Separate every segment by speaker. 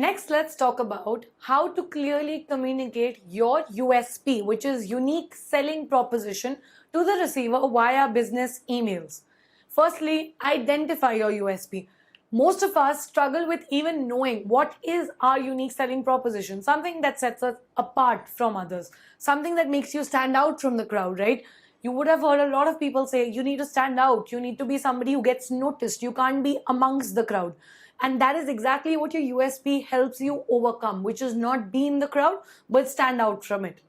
Speaker 1: Next, let's talk about how to clearly communicate your USP, which is unique selling proposition, to the receiver via business emails. Firstly, identify your USP. Most of us struggle with even knowing what is our unique selling proposition, something that sets us apart from others, something that makes you stand out from the crowd, right? You would have heard a lot of people say you need to stand out, you need to be somebody who gets noticed, you can't be amongst the crowd. And that is exactly what your USP helps you overcome, which is not be in the crowd, but stand out from it.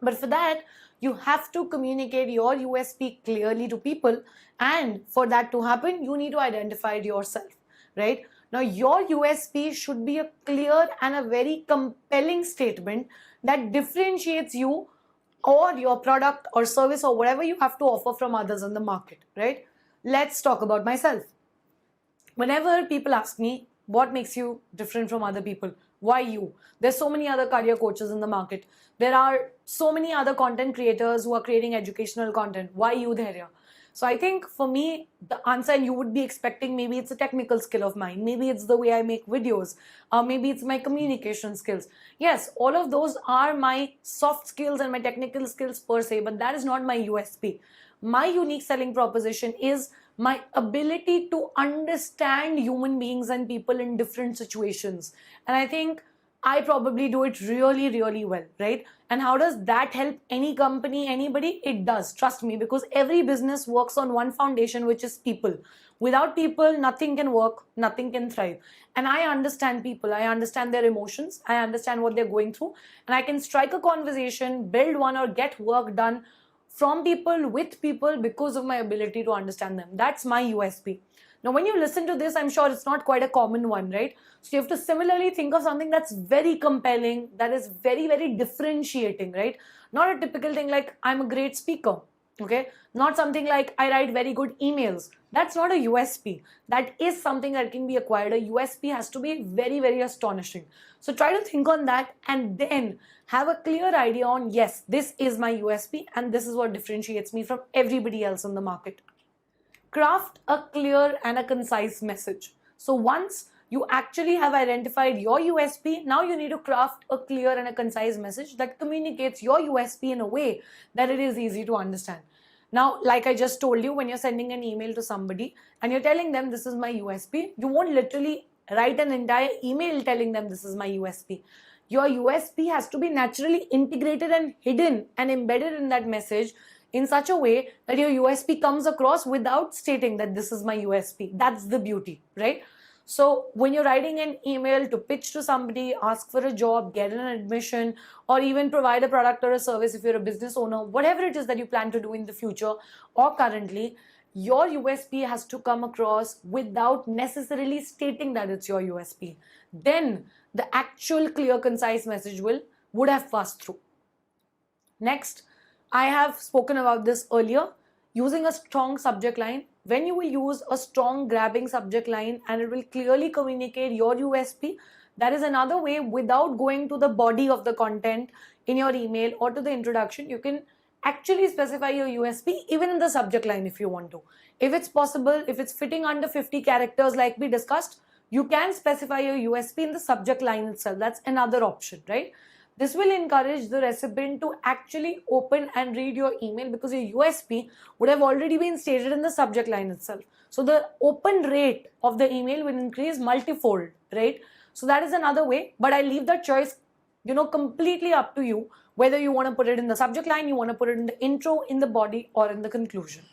Speaker 1: But for that, you have to communicate your USP clearly to people. And for that to happen, you need to identify it yourself, right? Now, your USP should be a clear and a very compelling statement that differentiates you or your product or service or whatever you have to offer from others in the market, right? Let's talk about myself. Whenever people ask me, what makes you different from other people? Why you? There's so many other career coaches in the market. There are so many other content creators who are creating educational content. Why you, Dhairya? So I think for me, the answer, and you would be expecting, maybe it's a technical skill of mine, maybe it's the way I make videos, maybe it's my communication skills. Yes, all of those are my soft skills and my technical skills per se, but that is not my USP. My unique selling proposition is my ability to understand human beings and people in different situations. And I think I probably do it really, really well, right? And how does that help any company, anybody? It does, trust me, because every business works on one foundation, which is people. Without people, nothing can work, nothing can thrive. And I understand people, I understand their emotions, I understand what they're going through, and I can strike a conversation, build one, or get work done from people, with people, because of my ability to understand them. That's my USP. Now, when you listen to this, I'm sure it's not quite a common one, right? So you have to similarly think of something that's very compelling, that is very, very differentiating, right? Not a typical thing like I'm a great speaker, okay? Not something like I write very good emails. That's not a USP. That is something that can be acquired. A USP has to be very, very astonishing. So try to think on that and then have a clear idea on, yes, this is my USP and this is what differentiates me from everybody else in the market. Craft a clear and a concise message. So once you actually have identified your USP, now you need to craft a clear and a concise message that communicates your USP in a way that it is easy to understand. Now, like I just told you, when you're sending an email to somebody and you're telling them this is my USP, you won't literally write an entire email telling them this is my USP. Your USP has to be naturally integrated and hidden and embedded in that message in such a way that your USP comes across without stating that this is my USP. That's the beauty, right? So when you're writing an email to pitch to somebody, ask for a job, get an admission, or even provide a product or a service if you're a business owner, whatever it is that you plan to do in the future or currently, your USP has to come across without necessarily stating that it's your USP. Then the actual clear, concise message would have passed through. Next, I have spoken about this earlier, using a strong subject line. When you will use a strong grabbing subject line and it will clearly communicate your USP, that is another way. Without going to the body of the content in your email or to the introduction, you can actually specify your USP even in the subject line if you want to. If it's possible, if it's fitting under 50 characters like we discussed, you can specify your USP in the subject line itself. That's another option, right? This will encourage the recipient to actually open and read your email because your USP would have already been stated in the subject line itself. So the open rate of the email will increase multifold, right? So that is another way, but I leave that choice, completely up to you, whether you want to put it in the subject line, you want to put it in the intro, in the body, or in the conclusion.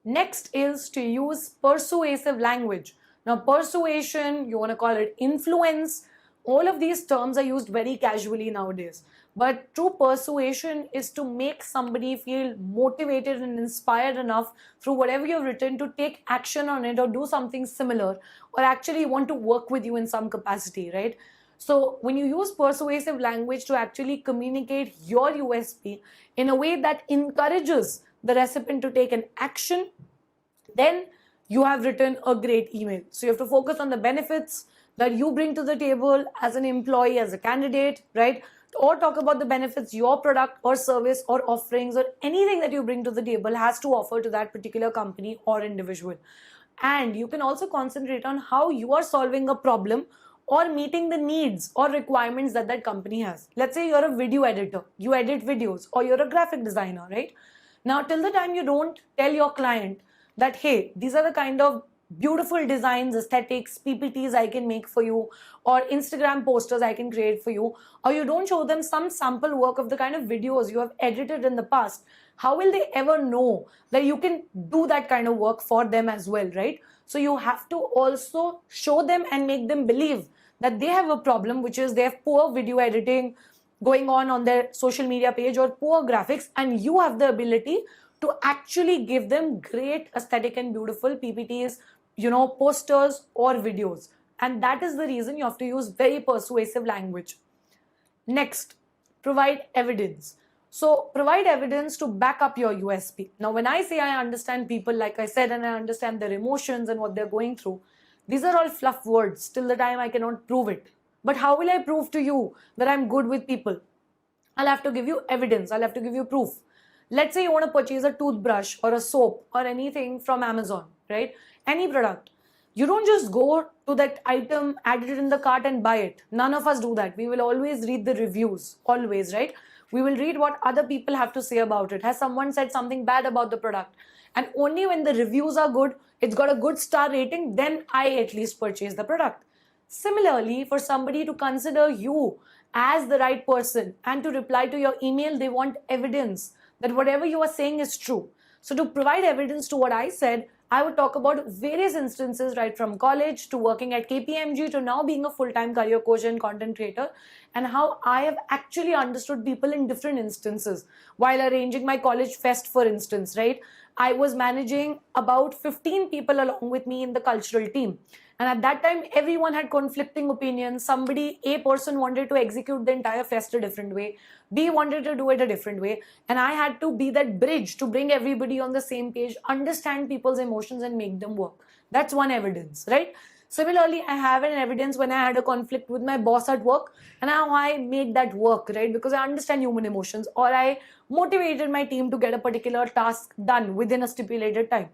Speaker 1: Next is to use persuasive language. Now, persuasion, you want to call it influence, all of these terms are used very casually nowadays. But true persuasion is to make somebody feel motivated and inspired enough through whatever you've written to take action on it or do something similar or actually want to work with you in some capacity, right? So when you use persuasive language to actually communicate your USP in a way that encourages the recipient to take an action, then you have written a great email. So you have to focus on the benefits that you bring to the table as an employee, as a candidate, right? Or talk about the benefits your product or service or offerings or anything that you bring to the table has to offer to that particular company or individual. And you can also concentrate on how you are solving a problem or meeting the needs or requirements that that company has. Let's say you're a video editor, you edit videos, or you're a graphic designer, right? Now, till the time you don't tell your client that, hey, these are the kind of beautiful designs, aesthetics, PPTs I can make for you, or Instagram posters I can create for you, or you don't show them some sample work of the kind of videos you have edited in the past, how will they ever know that you can do that kind of work for them as well, right? So you have to also show them and make them believe that they have a problem, which is they have poor video editing going on their social media page, or poor graphics, and you have the ability to actually give them great aesthetic and beautiful PPTs, posters or videos. And that is the reason you have to use very persuasive language. Next, provide evidence. So provide evidence to back up your USP. Now, when I say I understand people, like I said, and I understand their emotions and what they're going through, these are all fluff words till the time I cannot prove it. But how will I prove to you that I'm good with people? I'll have to give you evidence. I'll have to give you proof. Let's say you want to purchase a toothbrush or a soap or anything from Amazon, right? Any product. You don't just go to that item, add it in the cart and buy it. None of us do that. We will always read the reviews, always, right? We will read what other people have to say about it. Has someone said something bad about the product? And only when the reviews are good, it's got a good star rating, then I at least purchase the product. Similarly, for somebody to consider you as the right person and to reply to your email, they want evidence that whatever you are saying is true. So to provide evidence to what I said, I would talk about various instances, right from college to working at KPMG to now being a full-time career coach and content creator, and how I have actually understood people in different instances. While arranging my college fest, for instance, right, I was managing about 15 people along with me in the cultural team. And at that time, everyone had conflicting opinions. A person wanted to execute the entire fest a different way. B wanted to do it a different way. And I had to be that bridge to bring everybody on the same page, understand people's emotions and make them work. That's one evidence, right? Similarly, I have an evidence when I had a conflict with my boss at work and how I made that work, right? Because I understand human emotions, or I motivated my team to get a particular task done within a stipulated time.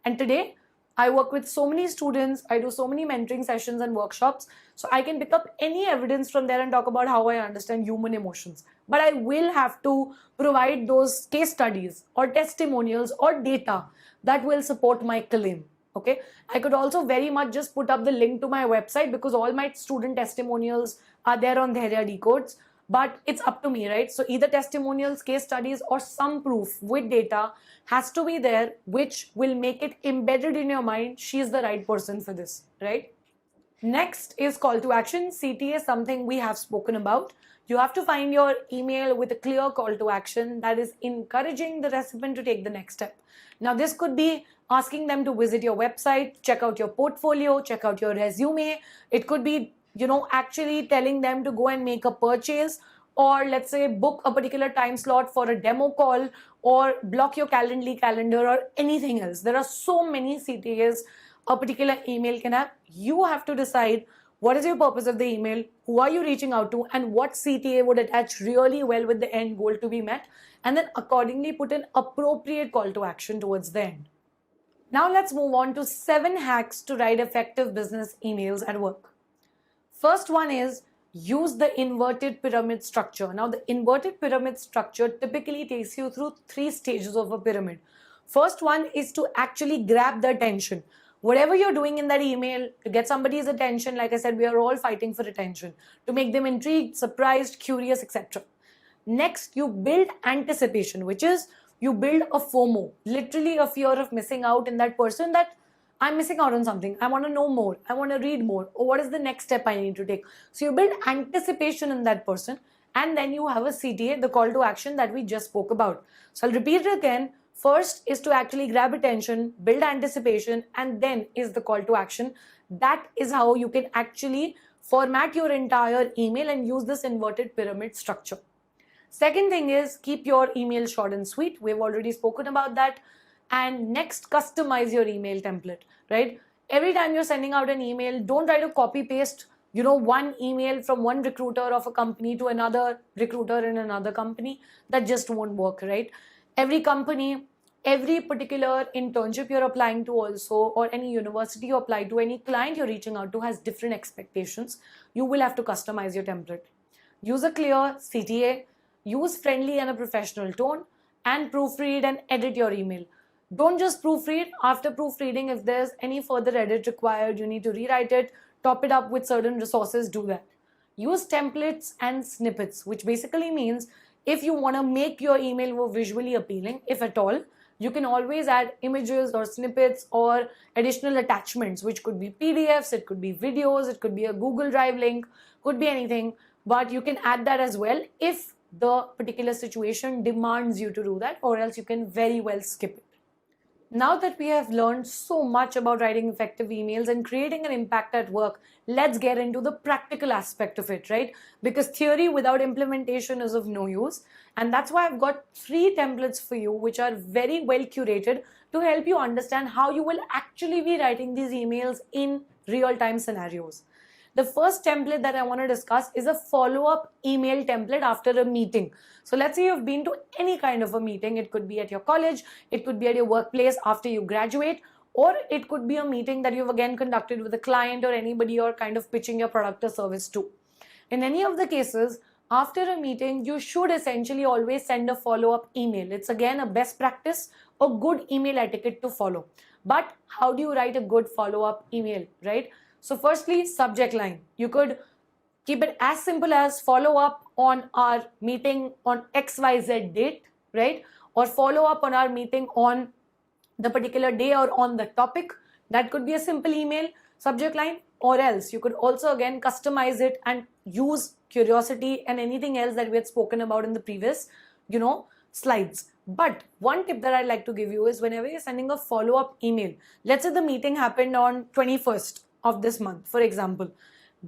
Speaker 1: And today, I work with so many students, I do so many mentoring sessions and workshops, so I can pick up any evidence from there and talk about how I understand human emotions. But I will have to provide those case studies or testimonials or data that will support my claim. Okay, I could also very much just put up the link to my website, because all my student testimonials are there on Dhairya Decodes. But it's up to me, right? So either testimonials, case studies, or some proof with data has to be there, which will make it embedded in your mind. She's the right person for this, right? Next is call to action. CTA is something we have spoken about. You have to find your email with a clear call to action that is encouraging the recipient to take the next step. Now, this could be asking them to visit your website, check out your portfolio, check out your resume. It could be, actually telling them to go and make a purchase, or let's say book a particular time slot for a demo call, or block your Calendly calendar, or anything else. There are so many CTAs a particular email can have. You have to decide what is your purpose of the email, who are you reaching out to, and what CTA would attach really well with the end goal to be met, and then accordingly put an appropriate call to action towards the end. Now let's move on to 7 hacks to write effective business emails at work. First one is use the inverted pyramid structure. Now, the inverted pyramid structure typically takes you through 3 stages of a pyramid. First one is to actually grab the attention. Whatever you're doing in that email to get somebody's attention, like I said, we are all fighting for attention, to make them intrigued, surprised, curious, etc. Next, you build anticipation, which is you build a FOMO, literally a fear of missing out in that person, that I'm missing out on something. I want to know more. I want to read more. Or what is the next step I need to take? So you build anticipation in that person. And then you have a CTA, the call to action that we just spoke about. So I'll repeat it again. First is to actually grab attention, build anticipation, and then is the call to action. That is how you can actually format your entire email and use this inverted pyramid structure. Second thing is keep your email short and sweet. We've already spoken about that. And next, customize your email template, right? Every time you're sending out an email, don't try to copy paste, one email from one recruiter of a company to another recruiter in another company. That just won't work, right? Every company every particular internship you're applying to also, or any university you apply to, any client you're reaching out to has different expectations. You will have to customize your template. Use a clear CTA, use friendly and a professional tone, and proofread and edit your email. Don't just proofread. After proofreading, if there's any further edit required, you need to rewrite it, top it up with certain resources, do that. Use templates and snippets, which basically means if you want to make your email more visually appealing, if at all, you can always add images or snippets or additional attachments, which could be PDFs, it could be videos, it could be a Google Drive link, could be anything, but you can add that as well if the particular situation demands you to do that, or else you can very well skip it. Now that we have learned so much about writing effective emails and creating an impact at work, let's get into the practical aspect of it, right? Because theory without implementation is of no use. And that's why I've got 3 templates for you, which are very well curated to help you understand how you will actually be writing these emails in real-time scenarios. The first template that I want to discuss is a follow-up email template after a meeting. So let's say you've been to any kind of a meeting. It could be at your college, it could be at your workplace after you graduate, or it could be a meeting that you've again conducted with a client or anybody you're kind of pitching your product or service to. In any of the cases, after a meeting, you should essentially always send a follow-up email. It's again a best practice, a good email etiquette to follow. But how do you write a good follow-up email, right? So firstly, subject line. You could keep it as simple as follow up on our meeting on XYZ date, right? Or follow up on our meeting on the particular day or on the topic. That could be a simple email subject line, or else you could also again customize it and use curiosity and anything else that we had spoken about in the previous, slides. But one tip that I'd like to give you is whenever you're sending a follow-up email, let's say the meeting happened on 21st of this month, for example,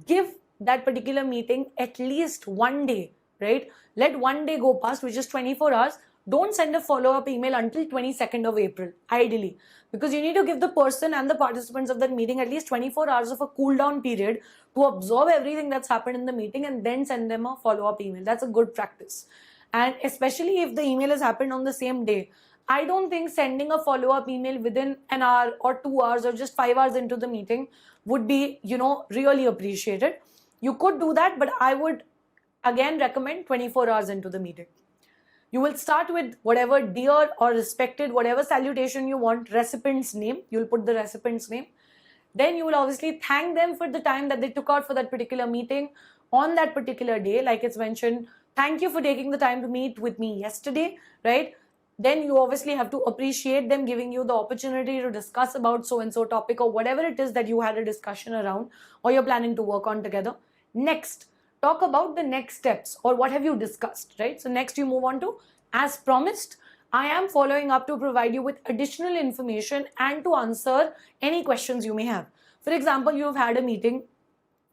Speaker 1: give that particular meeting at least one day, right? Let one day go past, which is 24 hours. Don't send a follow-up email until 22nd of April, ideally, because you need to give the person and the participants of that meeting at least 24 hours of a cool down period to absorb everything that's happened in the meeting and then send them a follow-up email. That's a good practice. And especially if the email has happened on the same day, I don't think sending a follow-up email within an hour or 2 hours or just 5 hours into the meeting would be, really appreciated. You could do that, but I would again recommend 24 hours into the meeting. You will start with whatever dear or respected, whatever salutation you want, recipient's name. You'll put the recipient's name. Then you will obviously thank them for the time that they took out for that particular meeting on that particular day. Like it's mentioned, thank you for taking the time to meet with me yesterday, right? Then you obviously have to appreciate them giving you the opportunity to discuss about so-and-so topic or whatever it is that you had a discussion around or you're planning to work on together. Next, talk about the next steps or what have you discussed, right? So next you move on to, as promised, I am following up to provide you with additional information and to answer any questions you may have. For example, you've had a meeting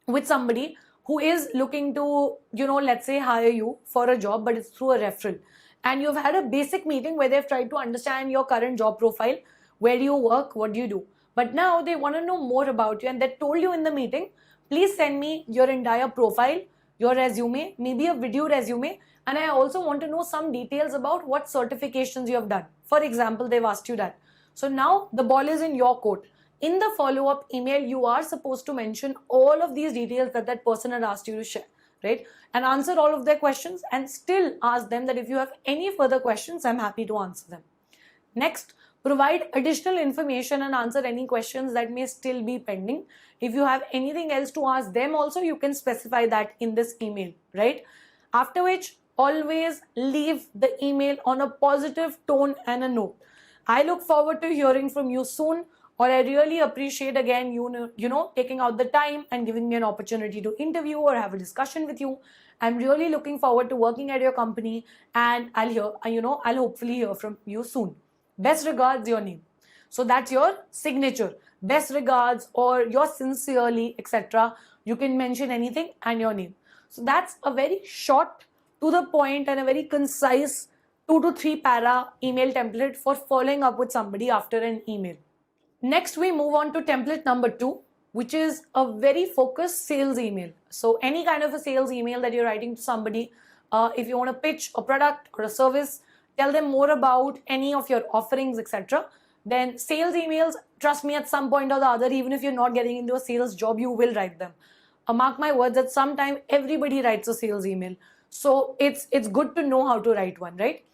Speaker 1: with somebody who is looking to, let's say hire you for a job, but it's through a referral. And you've had a basic meeting where they've tried to understand your current job profile, where do you work, what do you do. But now they want to know more about you and they told you in the meeting, please send me your entire profile, your resume, maybe a video resume, and I also want to know some details about what certifications you have done. For example, they've asked you that. So now the ball is in your court. In the follow-up email, you are supposed to mention all of these details that person had asked you to share, right? And answer all of their questions and still ask them that if you have any further questions, I'm happy to answer them. Next, provide additional information and answer any questions that may still be pending. If you have anything else to ask them also, you can specify that in this email, right? After which, always leave the email on a positive tone and a note. I look forward to hearing from you soon, or I really appreciate again taking out the time and giving me an opportunity to interview or have a discussion with you. I'm really looking forward to working at your company and I'll hopefully hear from you soon. Best regards, your name. So that's your signature. Best regards or your sincerely, etc. You can mention anything and your name. So that's a very short, to the point and a very concise 2 to 3 para email template for following up with somebody after an email. Next, we move on to template number 2, which is a very focused sales email. So any kind of a sales email that you're writing to somebody, if you want to pitch a product or a service, tell them more about any of your offerings, etc. Then sales emails, trust me, at some point or the other, even if you're not getting into a sales job, you will write them. Mark my words, at some time everybody writes a sales email, so it's good to know how to write one, right?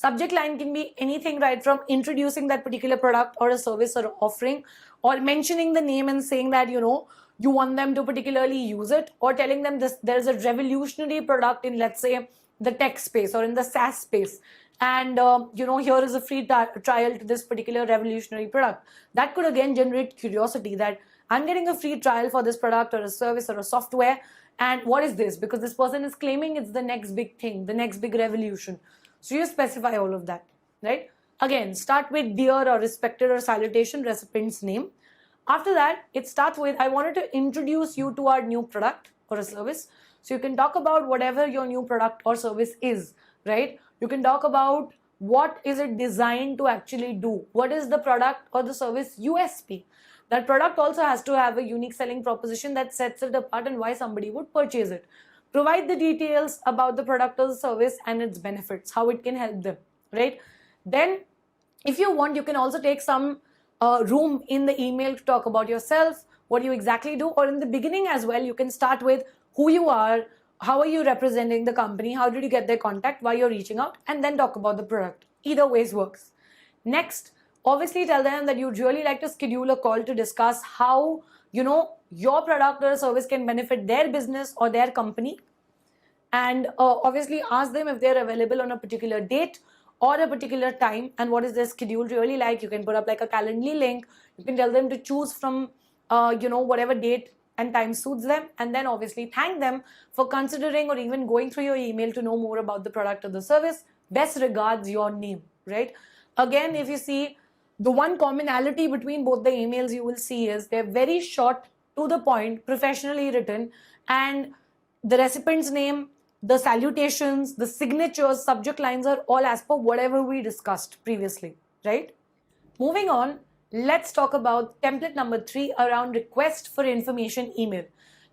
Speaker 1: Subject line can be anything, right from introducing that particular product or a service or offering, or mentioning the name and saying that you want them to particularly use it, or telling them this there's a revolutionary product in, let's say, the tech space or in the SaaS space, and here is a free trial to this particular revolutionary product. That could again generate curiosity, that I'm getting a free trial for this product or a service or a software, and what is this? Because this person is claiming it's the next big thing, the next big revolution. So you specify all of that, right? Again, start with dear or respected or salutation, recipient's name. After that, it starts with, I wanted to introduce you to our new product or a service. So you can talk about whatever your new product or service is, right? You can talk about what is it designed to actually do. What is the product or the service USP? That product also has to have a unique selling proposition that sets it apart and why somebody would purchase it. Provide the details about the product or the service and its benefits, how it can help them, right? Then, if you want, you can also take some room in the email to talk about yourself, what you exactly do, or in the beginning as well, you can start with who you are, how are you representing the company, how did you get their contact, why you're reaching out, and then talk about the product. Either ways works. Next, obviously tell them that you'd really like to schedule a call to discuss how your product or service can benefit their business or their company, and obviously ask them if they're available on a particular date or a particular time, and what is their schedule really like. You can put up like a Calendly link. You can tell them to choose from whatever date and time suits them, and then obviously thank them for considering or even going through your email to know more about the product or the service. Best regards, your name, right? Again, if you see, the one commonality between both the emails you will see is they're very short, to the point, professionally written, and the recipient's name, the salutations, the signatures, subject lines are all as per whatever we discussed previously, right? Moving on, let's talk about template number 3 around request for information email.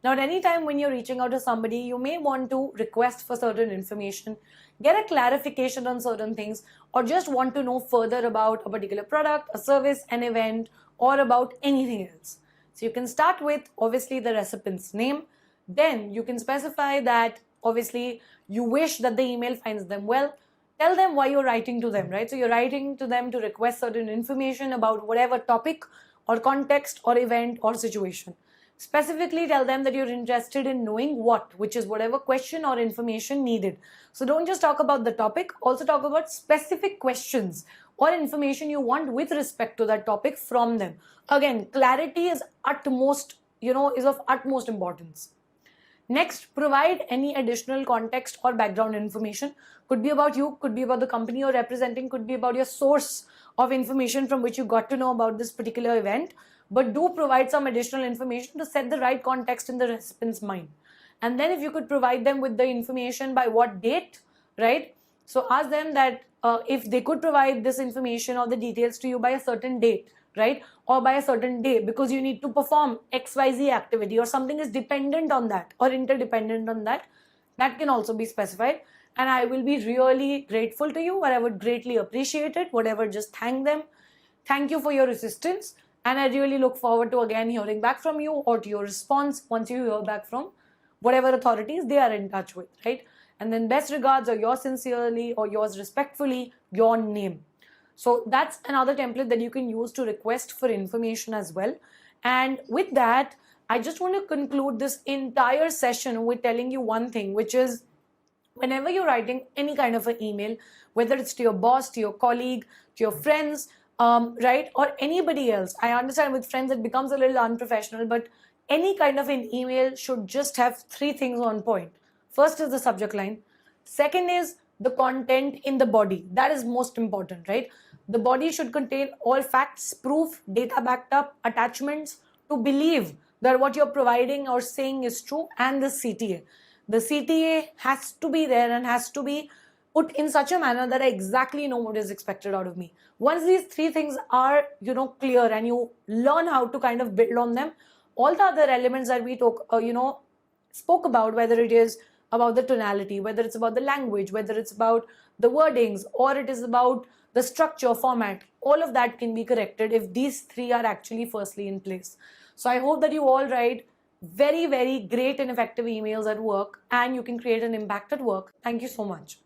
Speaker 1: Now, at any time when you're reaching out to somebody, you may want to request for certain information, get a clarification on certain things, or just want to know further about a particular product, a service, an event, or about anything else. So you can start with obviously the recipient's name. Then you can specify that obviously you wish that the email finds them well. Tell them why you're writing to them, right? So you're writing to them to request certain information about whatever topic or context or event or situation. Specifically tell them that you're interested in knowing what, which is whatever question or information needed. So don't just talk about the topic, also talk about specific questions or information you want with respect to that topic from them. Again, clarity is is of utmost importance. Next, provide any additional context or background information. Could be about you, could be about the company you're representing, could be about your source of information from which you got to know about this particular event. But do provide some additional information to set the right context in the recipient's mind. And then if you could provide them with the information by what date, right? So ask them that if they could provide this information or the details to you by a certain date, right? Or by a certain day, because you need to perform XYZ activity or something is dependent on that or interdependent on that. That can also be specified. And I will be really grateful to you, or I would greatly appreciate it. Whatever, just thank them. Thank you for your assistance. And I really look forward to again hearing back from you or to your response once you hear back from whatever authorities they are in touch with, right? And then best regards, or yours sincerely, or yours respectfully, your name. So that's another template that you can use to request for information as well. And with that, I just want to conclude this entire session with telling you one thing, which is whenever you're writing any kind of an email, whether it's to your boss, to your colleague, to your friends, right, or anybody else. I understand with friends it becomes a little unprofessional, but any kind of an email should just have 3 things on point. First is the subject line. Second is the content in the body. That is most important, right? The body should contain all facts, proof, data backed up, attachments to believe that what you're providing or saying is true, and the CTA. The CTA has to be there and has to be put in such a manner that I exactly know what is expected out of me. Once these 3 things are, clear, and you learn how to kind of build on them, all the other elements that we spoke about, whether it is about the tonality, whether it's about the language, whether it's about the wordings, or it is about the structure, format. All of that can be corrected if these three are actually firstly in place. So I hope that you all write very, very great and effective emails at work, and you can create an impact at work. Thank you so much.